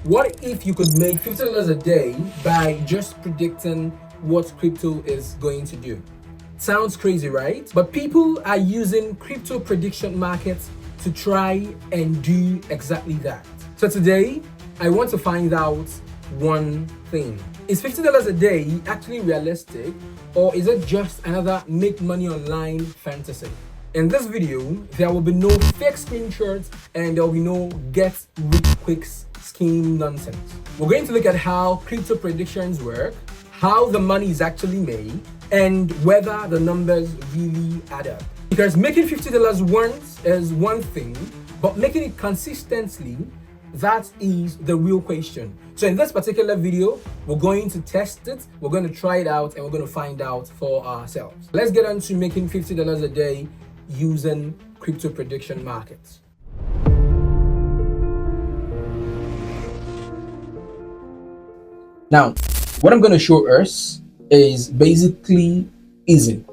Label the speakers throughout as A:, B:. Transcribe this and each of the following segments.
A: What if you could make $50 a day by just predicting what crypto is going to do? Sounds crazy, right? But people are using crypto prediction markets to try and do exactly that. So today, I want to find out one thing. Is $50 a day actually realistic, or is it just another make money online fantasy? In this video, there will be no fake screenshots and there will be no get rich quick scheme nonsense. We're going to look at how crypto predictions work, how the money is actually made, and whether the numbers really add up. Because making $50 once is one thing, but making it consistently, that is the real question. So in this particular video, we're going to test it, we're going to try it out, and we're going to find out for ourselves. Let's get on to making $50 a day using crypto prediction markets. Now, what I'm going to show us is basically easy.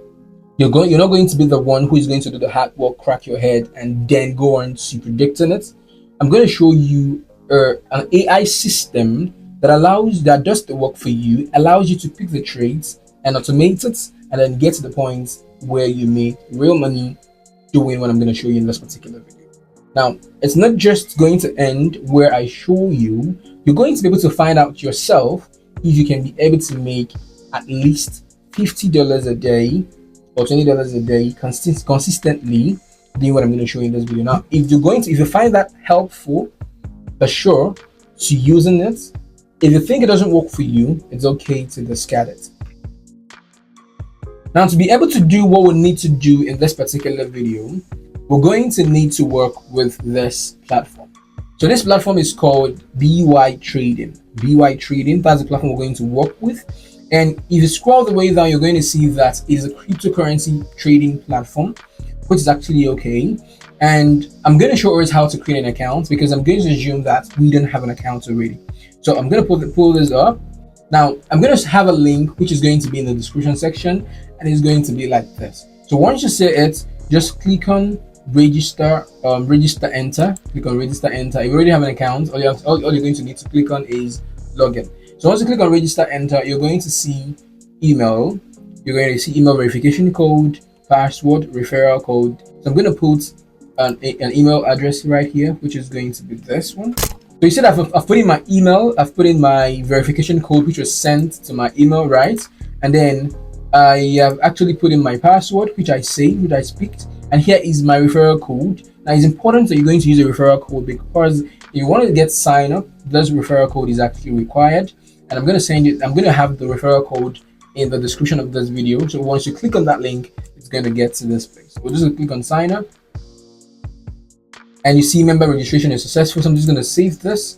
A: You're not going to be the one who is going to do the hard work, crack your head, and then go on to predicting it. I'm going to show you an AI system that does the work for you, allows you to pick the trades and automate it, and then get to the point where you make real money doing what I'm going to show you in this particular video. Now, it's not just going to end where I show you. You're going to be able to find out yourself if you can be able to make at least $50 a day or $20 a day consistently doing what I'm going to show you in this video. Now, if you find that helpful, be sure to using it. If you think it doesn't work for you, it's okay to discard it. Now, to be able to do what we need to do in this particular video, we're going to need to work with this platform. So this platform is called BY Trading. BY Trading, that's the platform we're going to work with. And if you scroll the way down, you're going to see that it is a cryptocurrency trading platform, which is actually okay. And I'm going to show us how to create an account, because I'm going to assume that we don't have an account already. So I'm going to pull this up. Now, I'm going to have a link which is going to be in the description section, and it's going to be like this. So once you see it, just click on register, enter. Click on register, enter. If you already have an account, all you're going to need to click on is login. So once you click on register, enter, you're going to see email. You're going to see email verification code, password, referral code. So I'm going to put an email address right here, which is going to be this one. So you see that I've put in my email, I've put in my verification code, which was sent to my email, right? And then I have actually put in my password, which I saved, which I picked. And here is my referral code. Now, it's important that you're going to use a referral code, because if you want to get signed up, this referral code is actually required. And I'm going to have the referral code in the description of this video. So once you click on that link, it's going to get to this place. We're just going to click on sign up. And you see member registration is successful. So I'm just going to save this,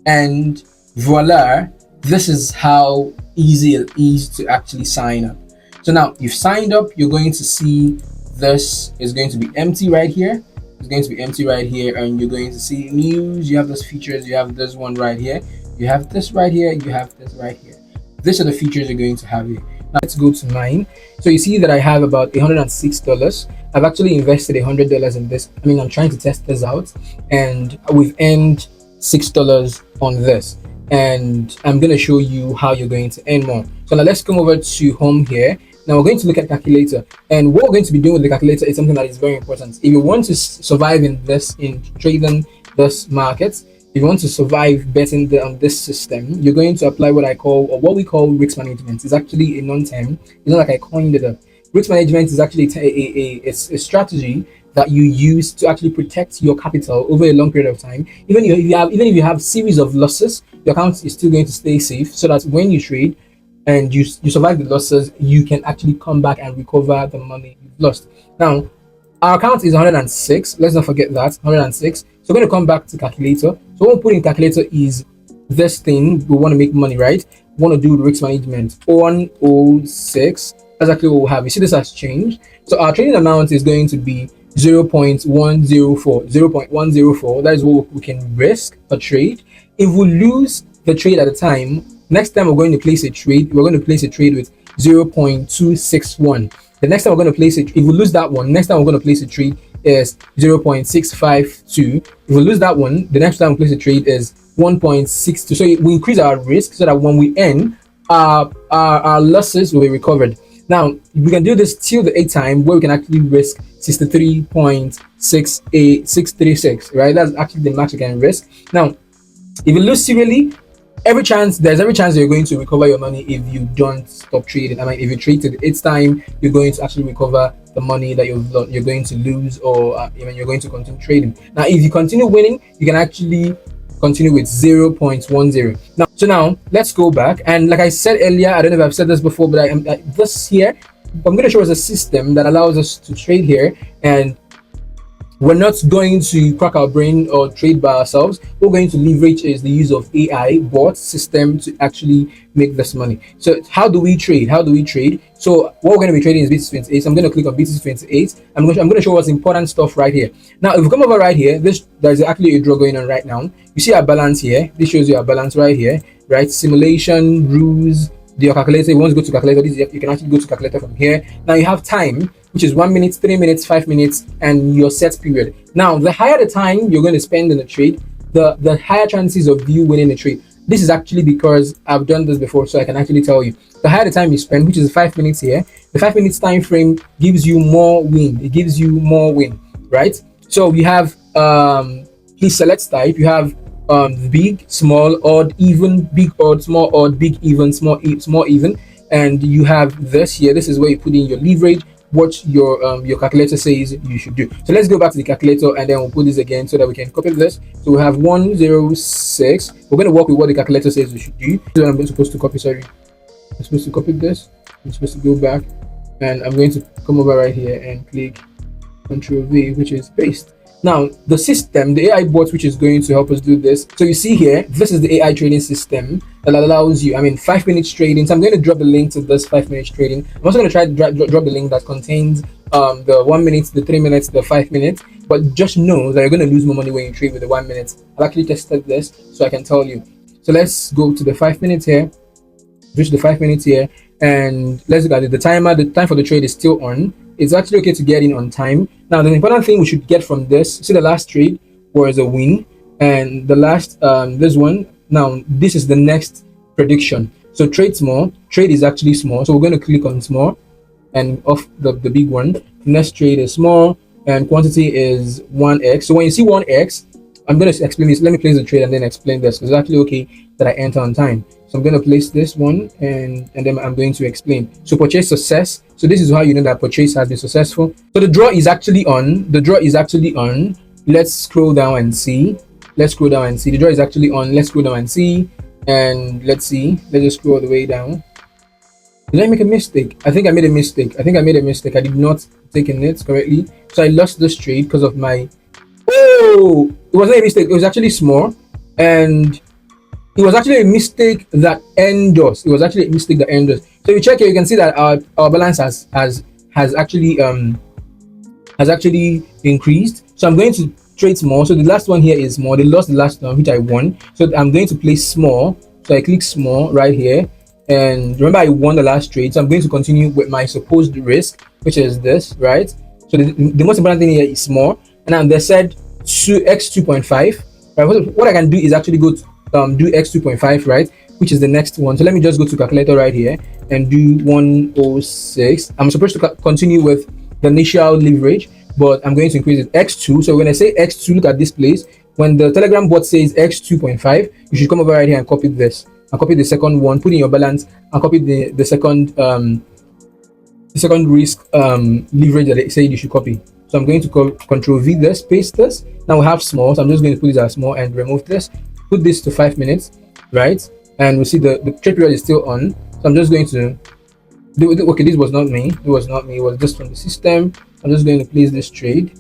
A: and voila, this is how easy it is to actually sign up. So now you've signed up, you're going to see this is going to be empty right here. It's going to be empty right here, and you're going to see news. You have those features. You have this one right here. You have this right here. You have this right here. These are the features you're going to have here. Now let's go to mine. So you see that I have about $106. I've actually invested $100 in this. I mean, I'm trying to test this out, and we've earned $6 on this. And I'm going to show you how you're going to earn more. So now let's come over to home here. Now we're going to look at calculator, and what we're going to be doing with the calculator is something that is very important. If you want to survive in trading this market, if you want to survive betting on this system, you're going to apply what we call risk management. It's actually a non-term. It's not like I coined it up. Risk management is actually a strategy that you use to actually protect your capital over a long period of time. Even if you have series of losses, your account is still going to stay safe, so that when you trade and you survive the losses, you can actually come back and recover the money you've lost. Now, our account is 106. Let's not forget that, 106. So we're going to come back to calculator. So what we put in calculator is this thing. We want to make money, right? We want to do the risk management. 106. That's actually what we have. You see, this has changed. So our trading amount is going to be 0.104. That is what we can risk a trade. If we lose the trade at a time, next time we're going to place a trade, with 0.261. The next time we're going to place it, if we lose that one, next time we're going to place a trade is 0.652. If we lose that one, the next time we place a trade is 1.62. So we increase our risk so that when we end, our losses will be recovered. Now we can do this till the 8th time, where we can actually risk 63.68636, right? That's actually the max we can risk. Now if you lose severely, there's every chance you're going to recover your money if you don't stop trading. I mean, if you trade to the 8th time, you're going to actually recover the money that you're going to lose, or even you're going to continue trading. Now if you continue winning, you can actually continue with 0.10. Now let's go back, and like I said earlier, I don't know if I've said this before, but this here, I'm going to show us a system that allows us to trade here, and we're not going to crack our brain or trade by ourselves. What we're going to leverage is the use of AI bot system to actually make this money. So how do we trade? So what we're going to be trading is BTC28. So I'm going to click on BTC28. I'm going to show us important stuff right here. Now if we come over right here, there's actually a draw going on right now. You see our balance here. This shows you our balance right here, right? Simulation rules. Your calculator, you want to go to calculator, you can actually go to calculator from here. Now you have time, which is 1 minute, 3 minutes, 5 minutes, and your set period. Now the higher the time you're going to spend in a trade, the higher chances of you winning a trade. This is actually because I've done this before, so I can actually tell you. The higher the time you spend, which is 5 minutes here, the 5 minutes time frame gives you more win. It gives you more win, right? So you have please select type. You have big, small, odd, even, big, odd, small, odd, big, even, small, even, and you have this here. This is where you put in your leverage, what your calculator says you should do. So let's go back to the calculator, and then we'll put this again so that we can copy this. So we have 106. We're going to work with what the calculator says we should do. So I'm supposed to copy. Sorry, I'm supposed to copy this. I'm supposed to go back, and I'm going to come over right here and click Control V, which is paste. Now the system, the AI bot, which is going to help us do this. So you see here, this is the AI trading system that allows you, 5 minutes trading. So I'm going to drop the link to this 5 minutes trading. I'm also going to try to drop the link that contains the 1 minute, the 3 minutes, the 5 minutes. But just know that you're going to lose more money when you trade with the 1 minute. I've actually tested this, so I can tell you. So let's go to the 5 minutes here, reach the 5 minutes here, and let's look at it. The timer, the time for the trade is still on. It's actually okay to get in on time. Now the important thing we should get from this, see the last trade was a win, and the last this one, now this is the next prediction. So trade small, trade is actually small, so we're going to click on small and off the big one. Next trade is small, and quantity is 1x. So when you see 1x, I'm going to explain this. Let me place the trade and then explain this, because it's actually okay that I enter on time. So I'm going to place this one, and then I'm going to explain. So purchase success. So this is how you know that purchase has been successful. So the draw is actually on. Let's scroll down and see. The draw is actually on. Let's scroll down and see. And let's see. Let's just scroll all the way down. Did I make a mistake? I think I made a mistake. I did not take in it correctly. So I lost this trade because of my... Oh! It wasn't a mistake. It was actually small. And it was actually a mistake that ended us. So if you check here, you can see that our balance has actually increased. So I'm going to trade small. So the last one here is small. They lost the last one, which I won. So I'm going to place small. So I click small right here. And remember, I won the last trade. So I'm going to continue with my supposed risk, which is this, right? So the most important thing here is small. And then they said x 2.5. Right? What I can do is actually go to do x 2.5, right, which is the next one. So let me just go to calculator right here and do 106. I'm supposed to continue with the initial leverage, but I'm going to increase it x2. So when I say x2, look at this place. When the Telegram bot says x 2.5, you should come over right here and copy this, and copy the second one, put in your balance, and copy the second risk leverage that they say you should copy. So I'm going to Control V this, paste this. Now we have small, so I'm just going to put this as small and remove this. Put this to 5 minutes, right? And we see the trade period is still on. So I'm just going to do, okay, this was not me. It was just from the system. I'm just going to place this trade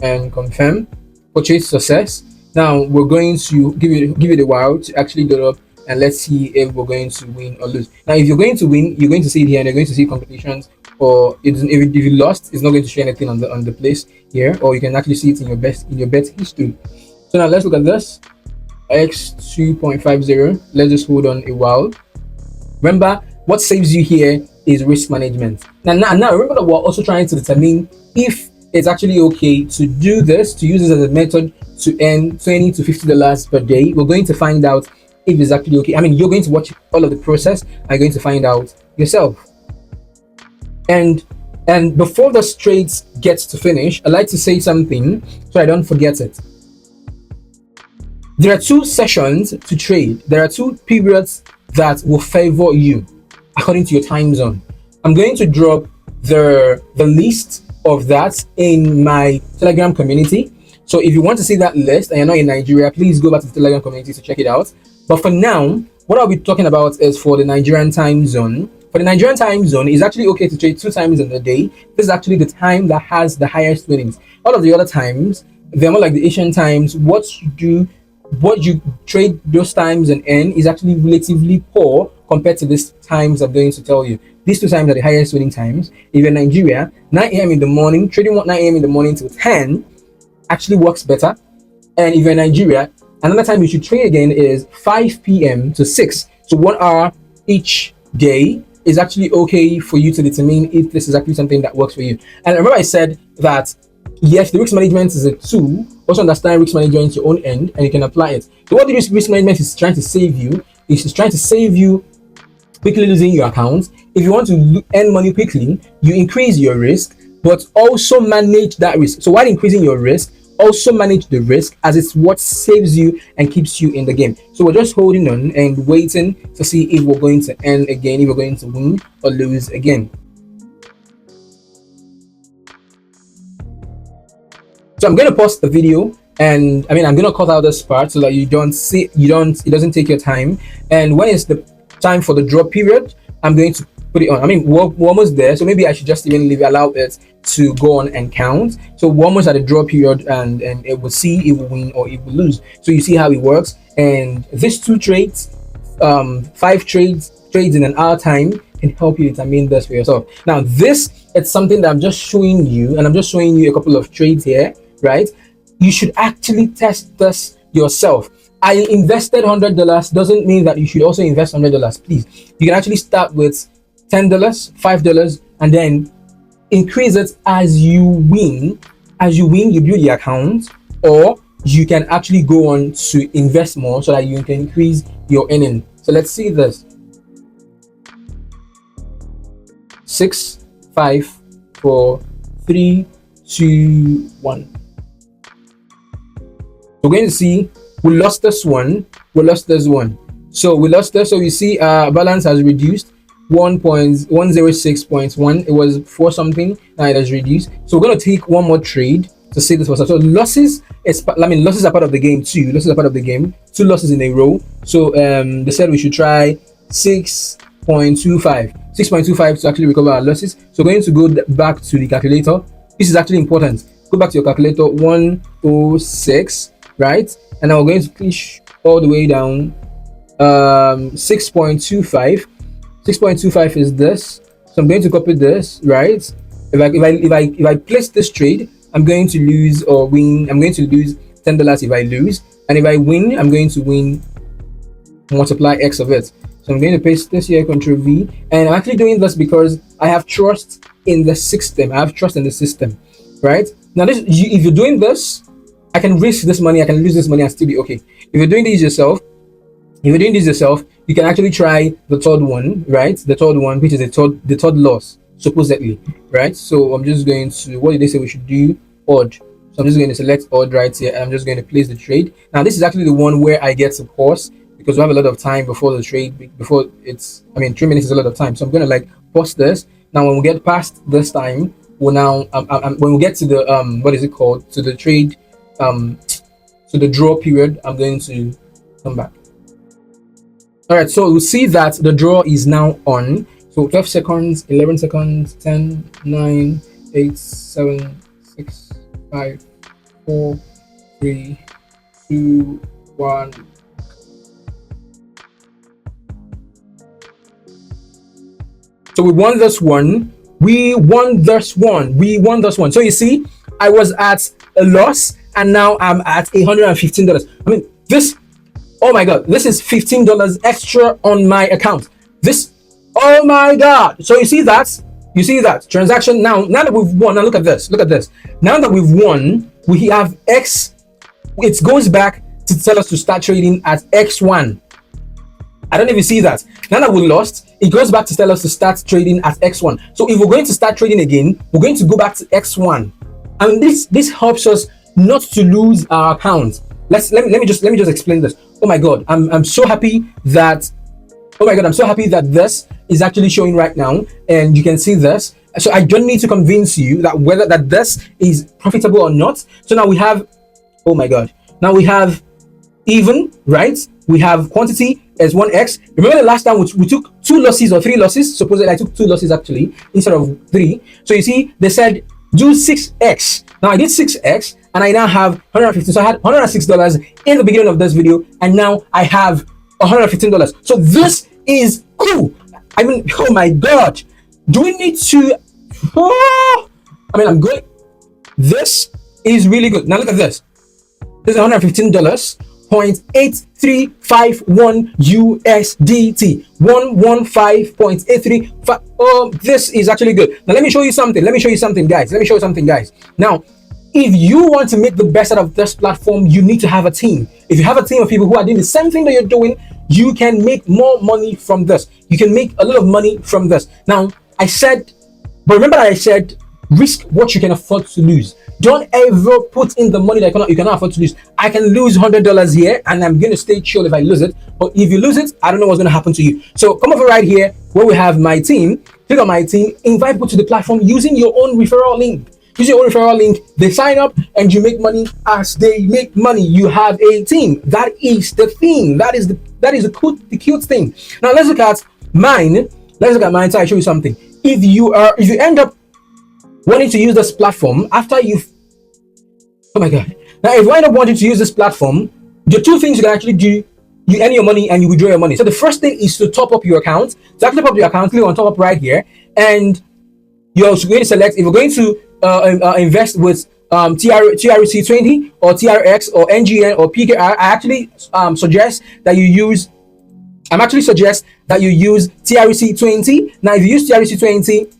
A: and confirm. Purchase success. Now we're going to give it a while to actually go up, and let's see if we're going to win or lose. Now if you're going to win, you're going to see it here, and you're going to see completions. Or if you lost, it's not going to show anything on the place here, or you can actually see it in your bet history. So now let's look at this. X 2.50. Let's just hold on a while. Remember, what saves you here is risk management. Now remember that we're also trying to determine if it's actually okay to do this, to use this as a method to earn 20 to $50 per day. We're going to find out if it's actually okay. I mean, you're going to watch all of the process and you're going to find out yourself. And before the trade gets to finish, I like to say something so I don't forget it. There are 2 sessions to trade. There are 2 periods that will favor you according to your time zone. I'm going to drop the list of that in my Telegram community. So if you want to see that list and you're not in Nigeria, please go back to the Telegram community to check it out. But for now, what I'll be talking about is for the Nigerian time zone. For the Nigerian time zone, it's actually okay to trade 2 times in the day. This is actually the time that has the highest winnings. All of the other times, they're more like the Asian times. What you trade those times and earn is actually relatively poor compared to these times I'm going to tell you. These 2 times are the highest winning times. If you're in Nigeria, 9 a.m. in the morning, trading 9 a.m. in the morning till 10 actually works better. And if you're in Nigeria, another time you should trade again is 5 p.m. to 6. So 1 hour each day is actually okay for you to determine if this is actually something that works for you. And remember I said that yes, the risk management is a tool. Also understand risk management to your own end and you can apply it. So what the risk management is trying to save you is it's trying to save you quickly losing your account. If you want to earn money quickly, you increase your risk, but also manage that risk. So while increasing your risk, also manage the risk, as it's what saves you and keeps you in the game. So we're just holding on and waiting to see if we're going to earn again, if we're going to win or lose again. So I'm going to pause the video, and I'm going to cut out this part so that it doesn't take your time. And when it's the time for the drop period, I'm going to put it on. We're almost there, so maybe I should just even allow it to go on and count. So we're almost at the draw period, and it will see if we win or if we lose. So you see how it works. And these 2 trades, 5 trades in an hour time can help you determine this for yourself. Now this is something that I'm just showing you, and I'm just showing you a couple of trades here, right? You should actually test this yourself. I invested $100 doesn't mean that you should also invest $100. Please, you can actually start with $10, $5, and then increase it as you win. As you win, you build the account, or you can actually go on to invest more so that you can increase your earning. So let's see this. 6, 5, 4, 3, 2, 1. We're going to see we lost this one, we lost this one. So we lost this. So you see balance has reduced 1.106.1. It was 4 something, now it has reduced. So we're going to take one more trade to see this was. So losses losses are part of the game too. Losses are part of the game. 2 losses in a row. So they said we should try 6.25 to actually recover our losses. So we're going to go back to the calculator. This is actually important. Go back to your calculator. 106, right? And now we're going to push all the way down. 6.25 is this. So I'm going to copy this, right? If I place this trade, I'm going to lose or win. I'm going to lose $10 if I lose, and if I win, I'm going to win multiply X of it. So I'm going to paste this here, Control V, and I'm actually doing this because I have trust in the system. I have trust in the system, right? Now if you're doing this, I can risk this money, I can lose this money and still be okay. If you're doing this yourself, you can actually try the 3rd one, right? The 3rd one, which is the third loss, supposedly, right? So I'm just going to, what did they say we should do? Odd. So I'm just going to select odd right here, and I'm just going to place the trade. Now this is actually the one where I get to pause, because we have a lot of time before the trade, 3 minutes is a lot of time. So I'm going to pause this. Now when we get past this time, when we get to the what is it called, to the trade, to the draw period, I'm going to come back. All right, so we'll see that the draw is now on. So 12 seconds, 11 seconds, 10, 9, 8, 7, 6, 5, 4, 3, 2, 1. So we won this one. So you see, I was at a loss, and now I'm at $115. This, oh my god, this is $15 extra on my account. Oh my god. So you see that You see that transaction now that we've won. Now look at this. Now that we've won, we have X. It goes back to tell us to start trading at X1. I don't know if you see that. Now that we lost, it goes back to tell us to start trading at X1. So if we're going to start trading again, we're going to go back to X1. And this helps us not to lose our account. Let me just explain this. Oh my god, I'm so happy that this is actually showing right now, and you can see this. So I don't need to convince you that whether that this is profitable or not. So now we have, oh my god, now we have even, right? We have quantity as 1x. Remember the last time we took 2 losses or 3 losses? Supposedly I took 2 losses actually instead of 3. So you see, they said do 6x. Now I did 6x and I now have 150. So I had $106 in the beginning of this video, and now I have $115. So this is cool. I mean, oh my god, do we need to I'm good. This is really good. Now look at this. This is $115. 0.8351 USDT, 115.835. Oh, this is actually good. Now let me show you something, guys. Now, if you want to make the best out of this platform, you need to have a team. If you have a team of people who are doing the same thing that you're doing, you can make more money from this. You can make a lot of money from this. Now, remember I said, risk what you can afford to lose. Don't ever put in the money that you cannot afford to lose. I can lose $100 here and I'm going to stay chill if I lose it. But if you lose it, I don't know what's going to happen to you. So come over right here where we have my team. Click on my team, invite people to the platform using your own referral link. Use your own referral link. They sign up and you make money as they make money. You have a team. That is the thing. That is the cute thing. Now let's look at mine. So I show you something. If you end up wanting to use this platform after you've, oh my god, now if you end up wanting to use this platform, the 2 things you can actually do: you earn your money and you withdraw your money. So the first thing is to top up your account. To actually top up your account, click on top up right here, and you're also going to select if you're going to invest with TRC20 or TRX or NGN or PKR. I actually suggest that you use TRC20. Now if you use TRC20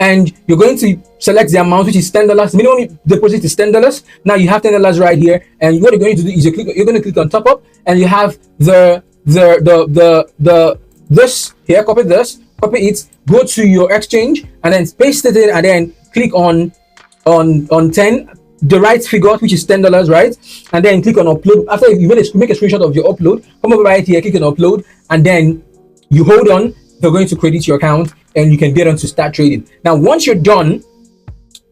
A: and you're going to select the amount, which is $10. Minimum deposit is $10. Now you have $10 right here, and what you're going to do is you're going to click on top up, and you have this here. Copy it, go to your exchange, and then paste it in, and then click on 10, the right figure, which is $10, right? And then click on upload. After you make a screenshot of your upload, come over right here, click on upload, and then you hold on. They're going to credit your account and you can get on to start trading. Now once you're done,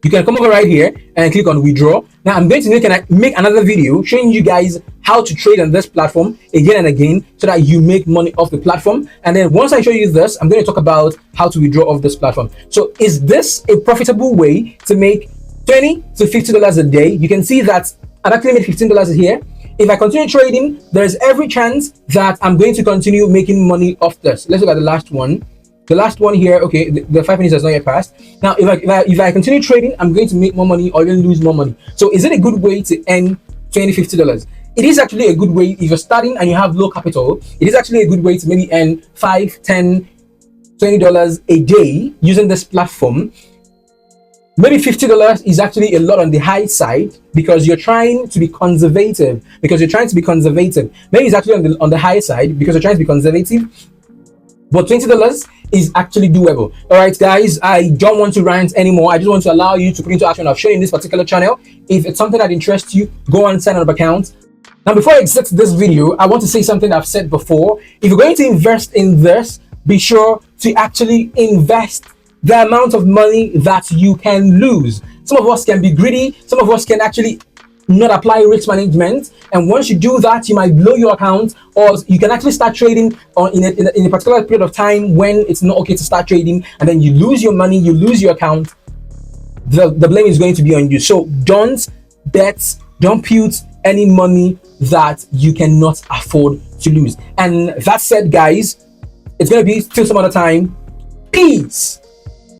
A: you can come over right here and click on withdraw. Now I'm going to make another video showing you guys how to trade on this platform again and again so that you make money off the platform. And then once I show you this, I'm going to talk about how to withdraw off this platform. So is this a profitable way to make $20 to $50 a day? You can see that I've actually made $15 here. If I continue trading, there's every chance that I'm going to continue making money off this. Let's look at the last one. The last one here, okay, the 5 minutes has not yet passed. Now, if I continue trading, I'm going to make more money or even lose more money. So is it a good way to earn $20, $50? It is actually a good way. If you're starting and you have low capital, it is actually a good way to maybe earn $5, $10, $20 a day using this platform. Maybe $50 is actually a lot on the high side because you're trying to be conservative. Maybe it's actually on the high side because you're trying to be conservative. But $20 is actually doable. All right, guys, I don't want to rant anymore. I just want to allow you to put into action what I've shown in this particular channel. If it's something that interests you, go and sign up account. Now, before I exit this video, I want to say something I've said before. If you're going to invest in this, be sure to actually invest the amount of money that you can lose. Some of us can be greedy. Some of us can actually not apply risk management, and once you do that, you might blow your account, or you can actually start trading in a particular period of time when it's not okay to start trading, and then you lose your money, you lose your account. The blame is going to be on you. So don't put any money that you cannot afford to lose. And that said, guys, it's going to be till some other time. Peace.